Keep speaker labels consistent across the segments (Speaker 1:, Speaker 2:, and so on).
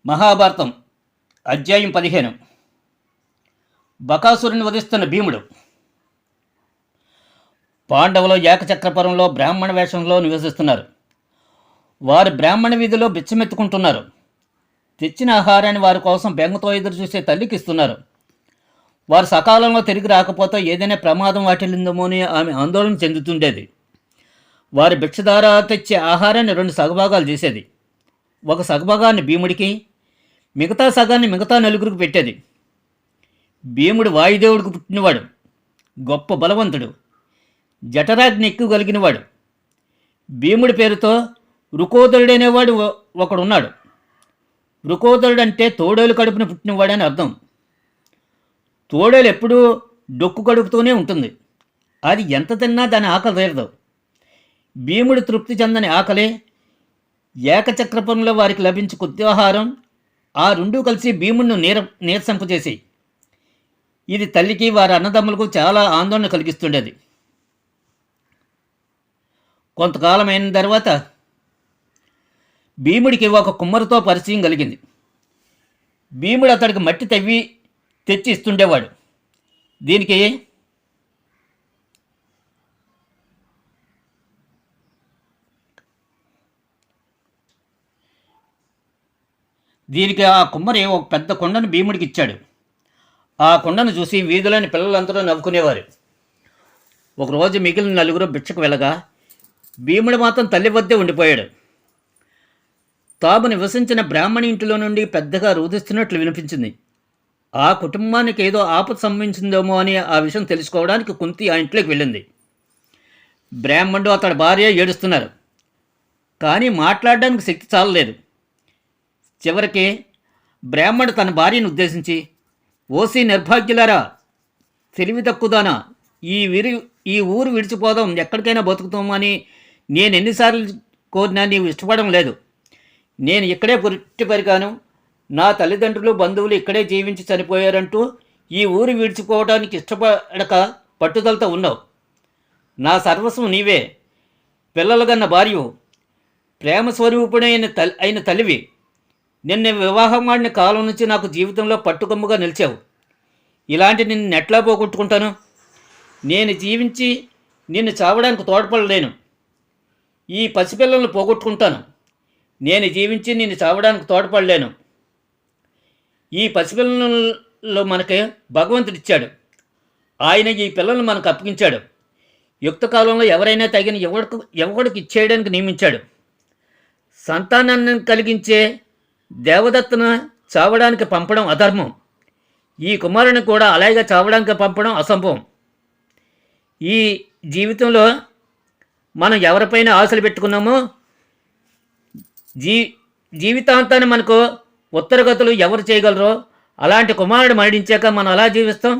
Speaker 1: మహాభారతం అధ్యాయం 15. బకాసురుని వధిస్తున్న భీముడు. పాండవులు ఏకచక్రపురంలో బ్రాహ్మణ వేషంలో నివసిస్తున్నారు. వారు బ్రాహ్మణ వీధిలో బిచ్చమెత్తుకుంటున్నారు. తెచ్చిన ఆహారాన్ని వారి కోసం బెంగతో ఎదురు చూసే తల్లికి ఇస్తున్నారు. వారు సకాలంలో తిరిగి రాకపోతే ఏదైనా ప్రమాదం వాటిల్లిందేమో అని ఆమె ఆందోళన చెందుతుండేది. వారి భిక్ష ద్వారా తెచ్చే ఆహారాన్ని 2 సగభాగాలు చేసేది. ఒక సగభాగాన్ని భీముడికి, మిగతా సగాన్ని మిగతా నలుగురికి పెట్టేది. భీముడు వాయుదేవుడికి పుట్టినవాడు, గొప్ప బలవంతుడు, జఠరాగ్ని ఎక్కువ కలిగినవాడు. భీముడి పేరుతో రుకోదరుడు అనేవాడు ఒకడున్నాడు. రుకోదరుడు అంటే తోడేలు కడుపున పుట్టినవాడని అర్థం. తోడేలు ఎప్పుడూ డొక్కు కడుపుతూనే ఉంటుంది. అది ఎంత తిన్నా దాని ఆకలి తీరదు. భీముడు తృప్తి చెందని ఆకలే ఏకచక్రపురంలో వారికి లభించే కొద్ది ఆహారం. ఆ 2 కలిసి భీముడిని నీరసింపచేసి ఇది తల్లికి వారి అన్నదమ్ములకు చాలా ఆందోళన కలిగిస్తుండేది. కొంతకాలం అయిన తర్వాత భీముడికి ఒక కుమ్మరితో పరిచయం కలిగింది. భీముడు అతడికి మట్టి తవ్వి తెచ్చి ఇస్తుండేవాడు. దీనికి ఆ కుమ్మరి ఒక పెద్ద కొండను భీముడికి ఇచ్చాడు. ఆ కొండను చూసి వీధిలోని పిల్లలందరూ నవ్వుకునేవారు. ఒకరోజు మిగిలిన 4 భిక్షకు వెళ్ళగా భీముడు మాత్రం తల్లి వద్దే ఉండిపోయాడు. తాము నివసించిన బ్రాహ్మణి ఇంటిలో నుండి పెద్దగా రోధిస్తున్నట్లు వినిపించింది. ఆ కుటుంబానికి ఏదో ఆపద సంభవించిందేమో అని ఆ విషయం తెలుసుకోవడానికి కుంతి ఆ ఇంట్లోకి వెళ్ళింది. బ్రాహ్మణుడు అతడి భార్య ఏడుస్తున్నారు, కానీ మాట్లాడడానికి శక్తి చాలలేదు. చివరికి బ్రాహ్మణుడు తన భార్యను ఉద్దేశించి, ఓసి నిర్భాగ్యులారా, తెలివి తక్కువదానా, ఈ ఊరు విడిచిపోదాం, ఎక్కడికైనా బతుకుతామని నేను ఎన్నిసార్లు కోరినా నీవు ఇష్టపడడం లేదు. నేను ఇక్కడే పుట్టి పెరిగాను, నా తల్లిదండ్రులు బంధువులు ఇక్కడే జీవించి చనిపోయారంటూ ఈ ఊరు విడిచిపోవడానికి ఇష్టపడక పట్టుదలతో ఉన్నావు. నా సర్వస్వం నీవే, పిల్లలు గన్న భార్యవు, ప్రేమ స్వరూపుడైన తల్లివి. నిన్న వివాహం ఆడిన కాలం నుంచి నాకు జీవితంలో పట్టుకొమ్మగా నిలిచావు. ఇలాంటి నిన్ను ఎట్లా పోగొట్టుకుంటాను? నేను జీవించి నిన్ను చావడానికి తోడ్పడలేను. ఈ పసిపిల్లలను పోగొట్టుకుంటాను. నేను జీవించి నిన్ను చావడానికి తోడ్పడలేను. ఈ పసిపిల్లలలో మనకి భగవంతుడిచ్చాడు. ఆయన ఈ పిల్లలను మనకు అప్పగించాడు. యుక్త కాలంలో ఎవరైనా తగిన ఎవడికి ఇచ్చేయడానికి నియమించాడు. సంతానాన్ని కలిగించే దేవదత్తను చావడానికి పంపడం అధర్మం. ఈ కుమారుని కూడా అలాగే చావడానికి పంపడం అసంభవం. ఈ జీవితంలో మనం ఎవరిపైన ఆశలు పెట్టుకున్నామో జీవితాంతాన్ని మనకు ఉత్తరగతులు ఎవరు చేయగలరో అలాంటి కుమారుడు మరణించాక మనం అలా జీవిస్తాం.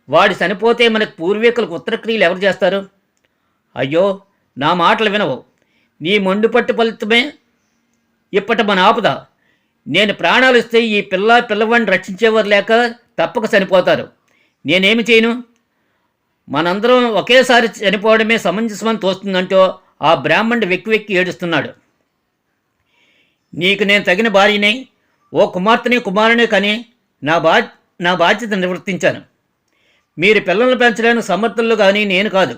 Speaker 1: వాడు చనిపోతే మనకు పూర్వీకులకు ఉత్తరక్రియలు ఎవరు చేస్తారు? అయ్యో, నా మాటలు వినవు. నీ మొండిపట్టు ఫలితమే ఇప్పటి మన ఆపద. నేను ప్రాణాలు ఇస్తే ఈ పిల్లవాడిని రక్షించేవారు లేక తప్పక చనిపోతారు. నేనేమి చేయను? మనందరం ఒకేసారి చనిపోవడమే సమంజసమని తోస్తుందంటూ ఆ బ్రాహ్మణుడు వెక్కి ఏడుస్తున్నాడు. నీకు నేను తగిన భార్యనే, ఓ కుమారునే కానీ నా బాధ్యత నిర్వర్తించాను. మీరు పిల్లలను పెంచడానికి సమర్థులు కానీ నేను కాదు.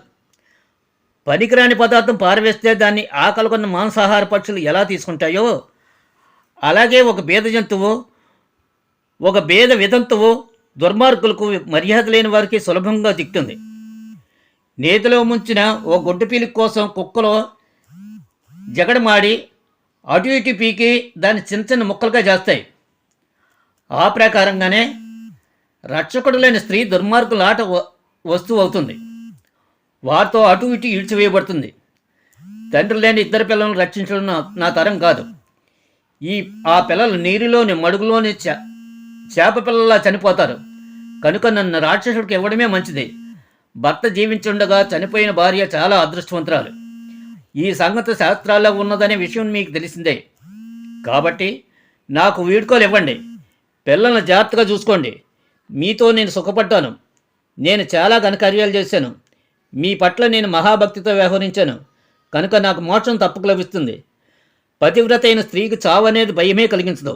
Speaker 1: పనికిరాని పదార్థం పారవేస్తే దాన్ని ఆకలికొన్న మాంసాహార పక్షులు ఎలా తీసుకుంటాయో అలాగే ఒక బేద వితంతువు దుర్మార్గులకు మర్యాద లేని వారికి సులభంగా దిక్తుంది. నేతిలో ముంచిన ఓ గొడ్డు పీలిక కోసం కుక్కలో జగడమాడి అటు ఇటు పీకి దాన్ని చిన్న ముక్కలుగా చేస్తాయి. ఆ ప్రకారంగానే రక్షకుడు లేని స్త్రీ దుర్మార్గుల ఆట వస్తువు అవుతుంది. వారితో అటు ఇటు ఈడ్చివేయబడుతుంది. తండ్రి లేని 2 పిల్లలను రక్షించడం నా తరం కాదు. ఆ పిల్లలు నీరులోని మడుగులోని చేప పిల్లలా చనిపోతారు. కనుక నన్ను రాక్షసుడికి ఇవ్వడమే మంచిది. భర్త జీవించుండగా చనిపోయిన భార్య చాలా అదృష్టవంతురాలు. ఈ సంగతి శాస్త్రాల్లో ఉన్నదనే విషయం మీకు తెలిసిందే. కాబట్టి నాకు వీడ్కోలు ఇవ్వండి. పిల్లలను జాగ్రత్తగా చూసుకోండి. మీతో నేను సుఖపడ్డాను. నేను చాలా ఘనకార్యాలు చేశాను. మీ పట్ల నేను మహాభక్తితో వ్యవహరించాను. కనుక నాకు మోక్షం తప్పక లభిస్తుంది. పతివ్రత అయిన స్త్రీకి చావు అనేది భయమే కలిగించదు.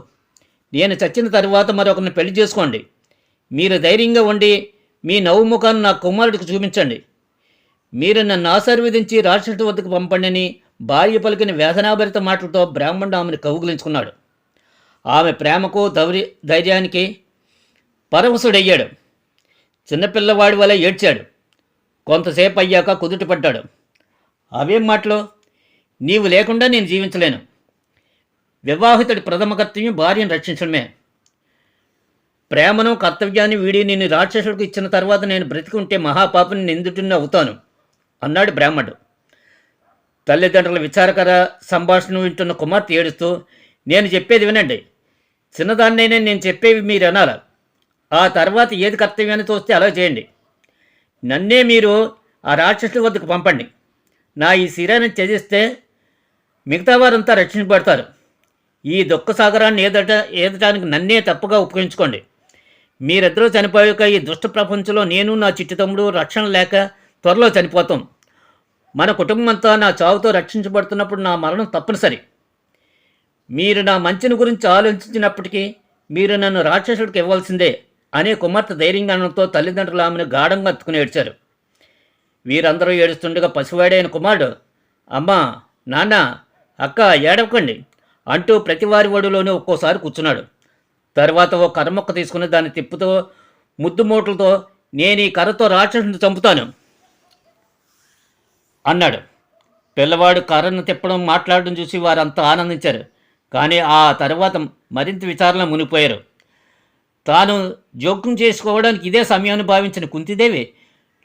Speaker 1: నేను చచ్చిన తరువాత మరొకరిని పెళ్లి చేసుకోండి. మీరు ధైర్యంగా ఉండి మీ నవ్వు ముఖాన్ని నా కుమారుడికి చూపించండి. మీరు నన్ను ఆశీర్వదించి రాక్షసుడి వద్దకు పంపండి అని భార్య పలికిన వేదనాభరిత మాటలతో బ్రాహ్మణుడు ఆమెను కౌగిలించుకున్నాడు. ఆమె ప్రేమకు ధైర్యానికి పరవశుడయ్యాడు. చిన్నపిల్లవాడి వల్ల ఏడ్చాడు. కొంతసేపు అయ్యాక కుదుటపడ్డాడు. అవేం మాటలు? నీవు లేకుండా నేను జీవించలేను. వివాహితుడి ప్రథమ కర్తవ్యం భార్యను రక్షించడమే. ప్రేమను కర్తవ్యాన్ని వీడి నిన్ను రాక్షసుడికి ఇచ్చిన తర్వాత నేను బ్రతికి ఉంటే మహాపాపని నిందితుడిని అవుతాను అన్నాడు బ్రాహ్మణుడు. తల్లిదండ్రుల విచారకర సంభాషణ వింటున్న కుమార్తె ఏడుస్తూ, నేను చెప్పేది వినండి. చిన్నదాన్నైనా నేను చెప్పేవి మీరు అనాలి. ఆ తర్వాత ఏది కర్తవ్యాన్ని తోస్తే అలా చేయండి. నన్నే మీరు ఆ రాక్షసుడి వద్దకు పంపండి. నా ఈ శరీరాన్ని త్యజిస్తే మిగతా వారంతా రక్షించబడతారు. ఈ దుఃఖ సాగరాన్ని ఏదటానికి నన్నే తప్పుగా ఉపయోగించుకోండి. మీరిద్దరూ చనిపోయాక ఈ దుష్ట ప్రపంచంలో నేను నా చిట్టి తమ్ముడు రక్షణ లేక త్వరలో చనిపోతాం. మన కుటుంబం అంతా నా చావుతో రక్షించబడుతున్నప్పుడు నా మరణం తప్పనిసరి. మీరు నా మంచిని గురించి ఆలోచించినప్పటికీ మీరు నన్ను రాక్షసుడికి ఇవ్వాల్సిందే అనే కుమార్తె ధైర్యంగా అనడంతో తల్లిదండ్రులు ఆమెను గాఢంగా ఎత్తుకుని ఏడ్చారు. వీరందరూ ఏడుస్తుండగా పసివాడైన కుమారుడు, అమ్మా, నాన్న, అక్క, ఏడవకండి అంటూ ప్రతివారి ఒడిలోనే ఒక్కోసారి కూర్చున్నాడు. తర్వాత ఓ కర్రమొక్క తీసుకుని దాన్ని తిప్పుతూ ముద్దు మూటలతో, నేను ఈ కర్రతో రాక్షసుని చంపుతాను అన్నాడు. పిల్లవాడు కర్రను తిప్పడం, మాట్లాడడం చూసి వారంతా ఆనందించారు. కానీ ఆ తర్వాత మరింత విచారణ మునిగిపోయారు. తాను జోక్యం చేసుకోవడానికి ఇదే సమయాన్ని భావించిన కుంతిదేవి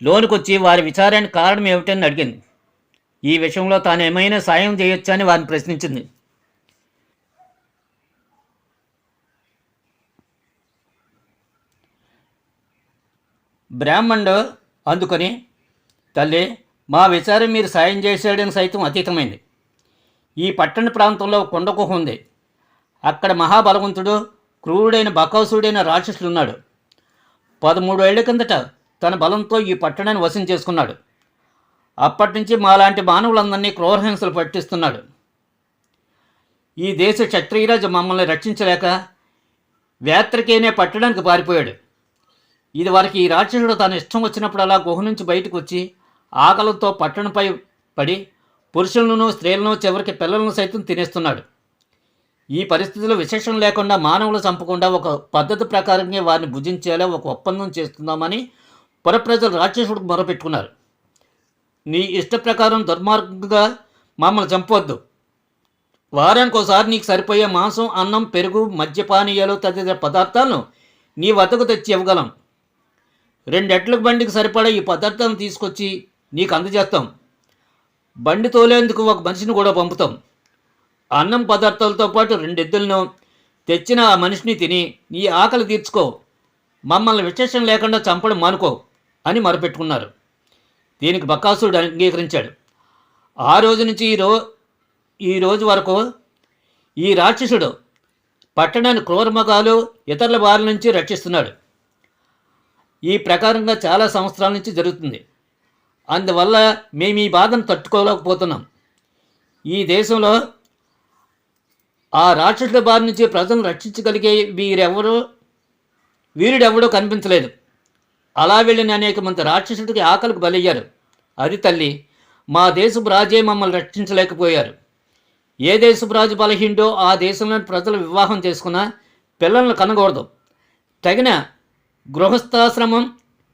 Speaker 1: లోనుకొచ్చి వారి విచారానికి కారణం ఏమిటని అడిగింది. ఈ విషయంలో తాను ఏమైనా సాయం చేయొచ్చా అని వారిని ప్రశ్నించింది. బ్రాహ్మణుడు అందుకొని, తల్లి, మా విచారం మీరు సాయం చేశాడని సైతం అతీతమైంది. ఈ పట్టణ ప్రాంతంలో కొండ గుహ ఉంది. అక్కడ మహాబలవంతుడు, క్రూరుడైన బకాసుడైన రాక్షసుడున్నాడు. 13 ఏళ్ల కిందట తన బలంతో ఈ పట్టణాన్ని వశం చేసుకున్నాడు. అప్పటి నుంచి మాలాంటి మానవులందరినీ క్రూరహింసలు పట్టిస్తున్నాడు. ఈ దేశ క్షత్రియరాజు మమ్మల్ని రక్షించలేక వేత్రకేనే పట్టడానికి పారిపోయాడు. ఇది వరకు ఈ రాక్షసుడు తన ఇష్టం వచ్చినప్పుడు అలా గుహ నుంచి బయటకు వచ్చి ఆకలితో పట్టణంపై పడి పురుషులను, స్త్రీలను, చివరికి పిల్లలను సైతం తినేస్తున్నాడు. ఈ పరిస్థితిలో విశేషం లేకుండా మానవులు చంపకుండా ఒక పద్ధతి ప్రకారంగా వారిని భుజించేలా ఒక ఒప్పందం చేస్తున్నామని పురప్రజలు రాక్షసుడికి మొరపెట్టుకున్నారు. నీ ఇష్ట ప్రకారం దుర్మార్గంగా మమ్మల్ని చంపవద్దు. వారానికి ఒకసారి నీకు సరిపోయే మాంసం, అన్నం, పెరుగు, మద్యపానీయాలు తదితర పదార్థాలను నీ వద్దకు తెచ్చి ఇవ్వగలం. 2 ఎడ్ల బండికి సరిపడా ఈ పదార్థాలను తీసుకొచ్చి నీకు అందజేస్తాం. బండి తోలేందుకు ఒక మనిషిని కూడా పంపుతాం. అన్నం పదార్థాలతో పాటు 2 ఎద్దులను తెచ్చిన ఆ మనిషిని తిని నీ ఆకలి తీర్చుకో. మమ్మల్ని విశేషం లేకుండా చంపడం మానుకో అని మొరపెట్టుకున్నారు. దీనికి బకాసురుడు అంగీకరించాడు. ఆ రోజు నుంచి ఈ రోజు వరకు ఈ రాక్షసుడు పట్టణాన్ని క్రూరమృగాలు, ఇతరుల బారి నుంచి రక్షిస్తున్నాడు. ఈ ప్రకారంగా చాలా సంవత్సరాల నుంచి జరుగుతుంది. అందువల్ల మేము ఈ బాధను తట్టుకోలేకపోతున్నాం. ఈ దేశంలో ఆ రాక్షసుల బారి నుంచి ప్రజలను రక్షించగలిగే వీరుడెవడూ కనిపించలేదు. అలా వెళ్ళిన అనేక మంది రాక్షసుడికి ఆకలికి బలయ్యారు. అది తల్లి, మా దేశపు రాజే మమ్మల్ని రక్షించలేకపోయారు. ఏ దేశపు రాజు బలహీనుడో ఆ దేశంలోని ప్రజలు వివాహం చేసుకున్న పిల్లలను కనకూడదు. తగిన గృహస్థాశ్రమం,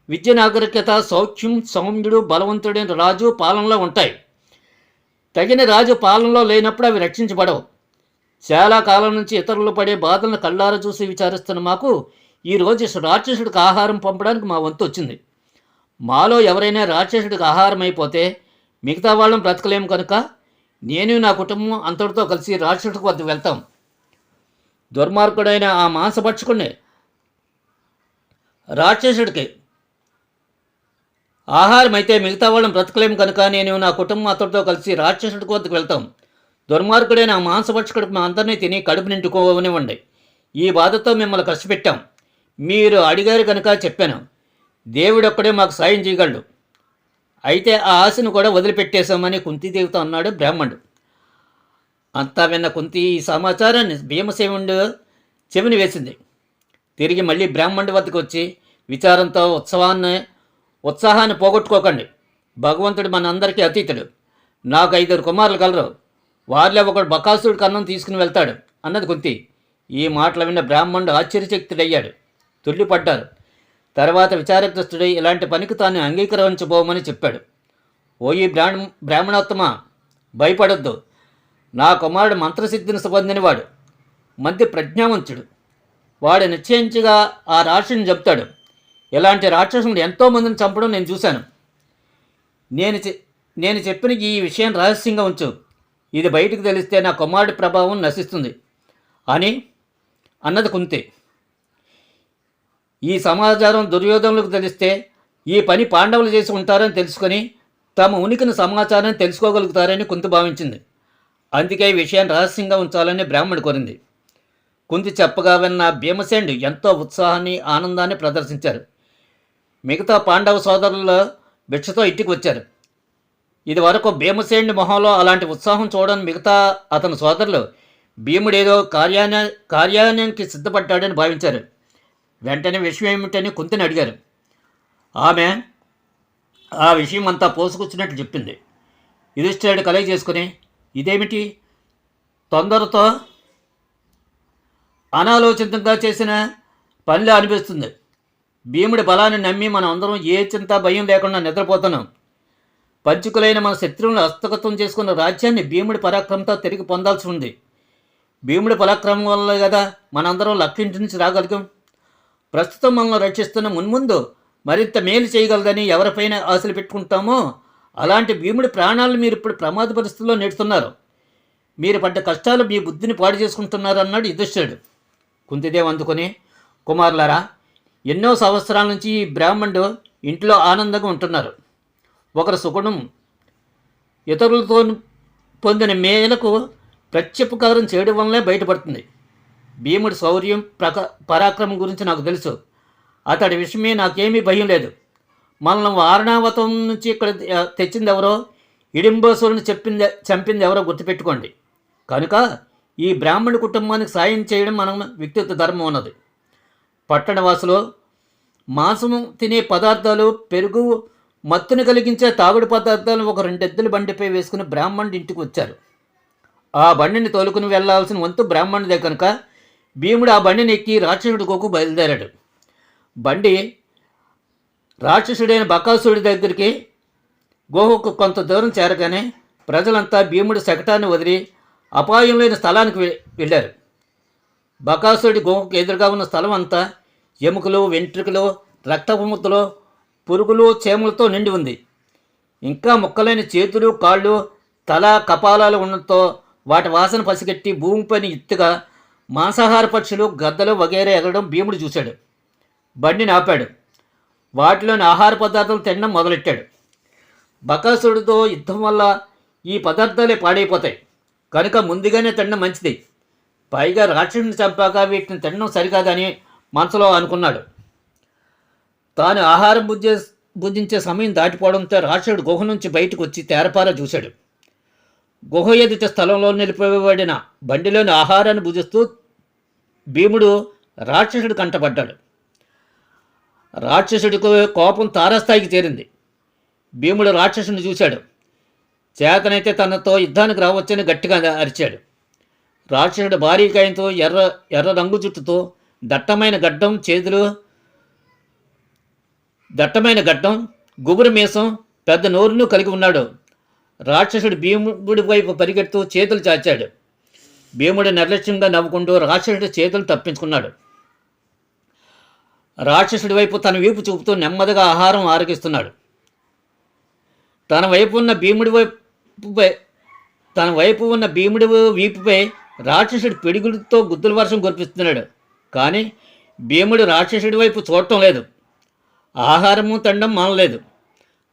Speaker 1: విద్య, నాగరికత, సౌఖ్యం, సౌమ్యుడు, బలవంతుడైన రాజు పాలనలో ఉంటాయి. తగిన రాజు పాలనలో లేనప్పుడు అవి రక్షించబడవు. చాలా కాలం నుంచి ఇతరులు పడే బాధలను కళ్ళారా చూసి విచారిస్తున్న మాకు ఈరోజు రాక్షసుడికి ఆహారం పంపడానికి మా వంతు వచ్చింది. మాలో ఎవరైనా రాక్షసుడికి ఆహారం అయిపోతే మిగతా వాళ్ళని బ్రతకలేము కనుక నేను, నా కుటుంబం అంతటితో కలిసి రాక్షసుడికి వద్ద వెళ్తాం. దుర్మార్గుడైన ఆ మాంసభక్షకుడిని రాక్షసుడికి ఆహారం అయితే మిగతా వాళ్ళని బ్రతకలేము కనుక నేను, నా కుటుంబం అతడితో కలిసి రాక్షసుడికి వద్దకు వెళ్తాం. దుర్మార్గుడైన ఆ మాంసభక్షకుడికి మా అందరినీ తిని కడుపు నిండుకోనివ్వండి. ఈ బాధతో మిమ్మల్ని కష్టపెట్టాం. మీరు అడిగారు కనుక చెప్పాను. దేవుడొక్కడే మాకు సాయం చేయగలడు. అయితే ఆ ఆశను కూడా వదిలిపెట్టేశామని కుంతీదేవితో అన్నాడు బ్రాహ్మణుడు. అంతా విన్న కుంతి ఈ సమాచారాన్ని భీమసేనుడు చెవిని వేసింది. తిరిగి మళ్ళీ బ్రాహ్మణుడి వద్దకు వచ్చి విచారంతో ఉత్సాహాన్ని పోగొట్టుకోకండి. భగవంతుడు మనందరికీ అతీతుడు. నాకు 5 కుమారులు కలరు. వారిలో ఒకడు బకాసురుడి కన్నం తీసుకుని వెళ్తాడు అన్నది కుంతి. ఈ మాటలు విన్న బ్రాహ్మణుడు ఆశ్చర్యచకితుడయ్యాడు. తుళ్ళిపడ్డారు. తర్వాత విచారగ్రస్తుడై ఇలాంటి పనికి తాను అంగీకరించబోమని చెప్పాడు. ఓ ఈ బ్రాహ్మణోత్తమ, భయపడొద్దు. నా కుమారుడు మంత్రసిద్ధిని పొందినవాడు, మంచి ప్రజ్ఞావంతుడు. వాడు నిశ్చయించగా ఆ రాక్షసుని చెప్తాడు. ఇలాంటి రాక్షసుడు ఎంతోమందిని చంపడం నేను చూశాను. నేను చెప్పిన ఈ విషయం రహస్యంగా ఉంచు. ఇది బయటికి తెలిస్తే నా కుమారుడి ప్రభావం నశిస్తుంది అని అన్నది కుంతి. ఈ సమాచారం దుర్యోధనులకు తెలిస్తే ఈ పని పాండవులు చేసి ఉంటారని తెలుసుకొని తమ ఉనికిని సమాచారాన్ని తెలుసుకోగలుగుతారని కుంతి భావించింది. అందుకే ఈ విషయాన్ని రహస్యంగా ఉంచాలని బ్రాహ్మణుడు కోరింది. కుంతి చెప్పగా విన్న భీమసేనుడు ఎంతో ఉత్సాహాన్ని ఆనందాన్ని ప్రదర్శించారు. మిగతా పాండవ సోదరుల భిక్షతో ఇంటికి వచ్చారు. ఇది వరకు భీమసేనుడి మొహంలో అలాంటి ఉత్సాహం చూడని మిగతా అతని సోదరులు భీముడేదో కార్యానికి సిద్ధపడ్డాడని భావించారు. వెంటనే విషయం ఏమిటని కుంతిని అడిగారు. ఆమె ఆ విషయం అంతా పోసుకొచ్చినట్లు చెప్పింది. యుధిష్ఠిరుడు కలయి చేసుకుని, ఇదేమిటి తొందరతో అనాలోచితంగా చేసిన పనిలా అనిపిస్తుంది. భీముడి బలాన్ని నమ్మి మనం అందరం ఏ చింత భయం లేకుండా నిద్రపోతున్నాం. పంచుకులైన మన శత్రువులను హస్తగతం చేసుకున్న రాజ్యాన్ని భీముడి పరాక్రమంతో తిరిగి పొందాల్సి ఉంది. భీముడి పరాక్రమం వల్ల కదా మనందరం లక్ష్యం నుంచి రాగలిగాం. ప్రస్తుతం మనల్ని రక్షిస్తున్న మున్ముందు మరింత మేలు చేయగలదని ఎవరిపైన ఆశలు పెట్టుకుంటామో అలాంటి భీముడి ప్రాణాలను మీరు ఇప్పుడు ప్రమాద పరిస్థితుల్లో నెడుతున్నారు. మీరు పడ్డ కష్టాలు మీ బుద్ధిని పాడు చేసుకుంటున్నారు అన్నాడు యుధిష్ఠిరుడు. కుంతిదేవి అందుకొని, కుమారులారా, ఎన్నో సంవత్సరాల నుంచి ఈ బ్రాహ్మణుడు ఇంట్లో ఆనందంగా ఉంటున్నారు. ఒకరు సుగుణం ఇతరులతో పొందిన మేలకు ప్రత్యుపకారం చేయడం వల్లనే బయటపడుతుంది. భీముడి శౌర్యం పరాక్రమం గురించి నాకు తెలుసు. అతడి విషయమే నాకేమీ భయం లేదు. మనల్ని వారణావతం నుంచి ఇక్కడ తెచ్చింది ఎవరో, హిడింబాసురుని చంపింది ఎవరో గుర్తుపెట్టుకోండి. కనుక ఈ బ్రాహ్మణ కుటుంబానికి సాయం చేయడం మనం వ్యక్తిత్వ ధర్మం ఉన్నది. పట్టణవాసులు మాంసము తినే పదార్థాలు, పెరుగు, మత్తుని కలిగించే తాగుడు పదార్థాలు ఒక 2 ఎద్దుల బండిపై వేసుకుని బ్రాహ్మణుడి ఇంటికి వచ్చారు. ఆ బండిని తోలుకుని వెళ్లాల్సిన వంతు బ్రాహ్మణుడే కనుక భీముడు ఆ బండిని ఎక్కి రాక్షసుడి కోకు బయలుదేరాడు. బండి రాక్షసుడైన బకాసుడి దగ్గరికి గుహకు కొంత దూరం చేరగానే ప్రజలంతా భీముడి శకటాన్ని వదిలి అపాయం లేని స్థలానికి వెళ్ళారు. బకాసుడి గుహకు ఎదురుగా ఉన్న స్థలం అంతా ఎముకలు, వెంట్రుకలు, రక్తపు ముద్దలు, పురుగులు, చీమలతో నిండి ఉంది. ఇంకా ముక్కలైన చేతులు, కాళ్ళు, తల, కపాలాలు ఉండడంతో వాటి వాసన పసిగట్టి భూమిపైన ఎత్తుగా మాంసాహార పక్షులు, గద్దలు వగైరా ఎగరడం భీముడు చూశాడు. బండిని ఆపాడు. వాటిలోని ఆహార పదార్థాలు తినడం మొదలెట్టాడు. బకాసుడితో యుద్ధం వల్ల ఈ పదార్థాలే పాడైపోతాయి కనుక ముందుగానే తినడం మంచిది. పైగా రాక్షసుని చంపాక వీటిని తినడం సరికాదని మనసులో అనుకున్నాడు. తాను ఆహారం భుజించే సమయం దాటిపోవడంతో రాక్షసుడు గుహ నుంచి బయటకు వచ్చి తేరపార చూశాడు. గుహ ఎదుట స్థలంలో నిలిపివేయబడిన బండిలోని ఆహారాన్ని భుజిస్తూ భీముడు రాక్షసుడు కంటపడ్డాడు. రాక్షసుడికి కోపం తారాస్థాయికి చేరింది. భీముడు రాక్షసుని చూశాడు. చేతనైతే తనతో యుద్ధానికి రావచ్చని గట్టిగా అరిచాడు. రాక్షసుడు భారీ కాయంతో ఎర్ర రంగు జుట్టుతో దట్టమైన గడ్డం, గుబురు మీసం, పెద్ద నోరును కలిగి ఉన్నాడు. రాక్షసుడు భీముడి వైపు పరిగెడుతూ చేతులు చాచాడు. భీముడు నిర్లక్ష్యంగా నవ్వుకుంటూ రాక్షసుడి చేతులు తప్పించుకున్నాడు. రాక్షసుడి వైపు తన వీపు చూపుతూ నెమ్మదిగా ఆహారం ఆరగిస్తున్నాడు. తన వైపు ఉన్న భీముడి వీపుపై రాక్షసుడి పిడిగుడితో గుద్దుల వర్షం కురిపిస్తున్నాడు. కానీ భీముడు రాక్షసుడి వైపు చూడటం లేదు. ఆహారము తినడం మానలేదు.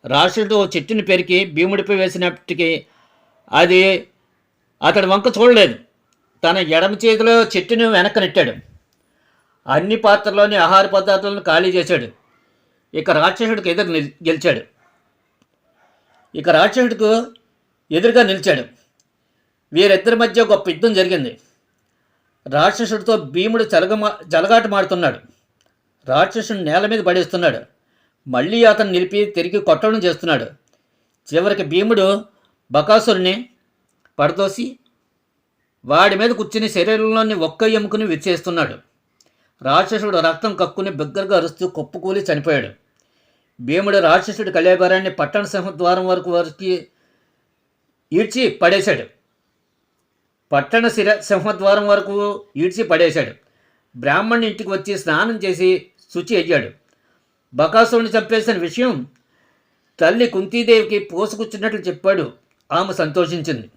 Speaker 1: రాక్షసుడు ఓ చెట్టుని పెరికి భీముడిపై వేసినప్పటికీ అది అతడి వంక చూడలేదు. తన ఎడమ చేతిలో చెట్టును వెనక్కి నెట్టాడు. అన్ని పాత్రలోని ఆహార పదార్థాలను ఖాళీ చేశాడు. ఇక రాక్షసుడికి ఎదురుగా నిలిచాడు. వీరిద్దరి మధ్య గొప్ప యుద్ధం జరిగింది. రాక్షసుడితో భీముడు జలగాటమాడుతున్నాడు. రాక్షసుని నేల మీద పడేస్తున్నాడు. మళ్ళీ అతను నిలిపి తిరిగి కొట్టడం చేస్తున్నాడు. చివరికి భీముడు బకాసురుని పడదోసి వాడి మీద కూర్చుని శరీరంలోని ఒక్క ఎముకని విచ్చేస్తున్నాడు. రాక్షసుడు రక్తం కక్కుని బిగ్గరగా అరుస్తూ కుప్పకూలి చనిపోయాడు. భీముడు రాక్షసుడి కళేబరాన్ని పట్టణ సింహద్వారం వరకు ఈడ్చి పడేశాడు. సింహద్వారం వరకు ఈడ్చి పడేశాడు. బ్రాహ్మణుని ఇంటికి వచ్చి స్నానం చేసి శుచి అయ్యాడు. బకాసురుని చంపేసిన విషయం తల్లి కుంతీదేవికి పోసుకొచ్చినట్లు చెప్పాడు. ఆమె సంతోషించింది.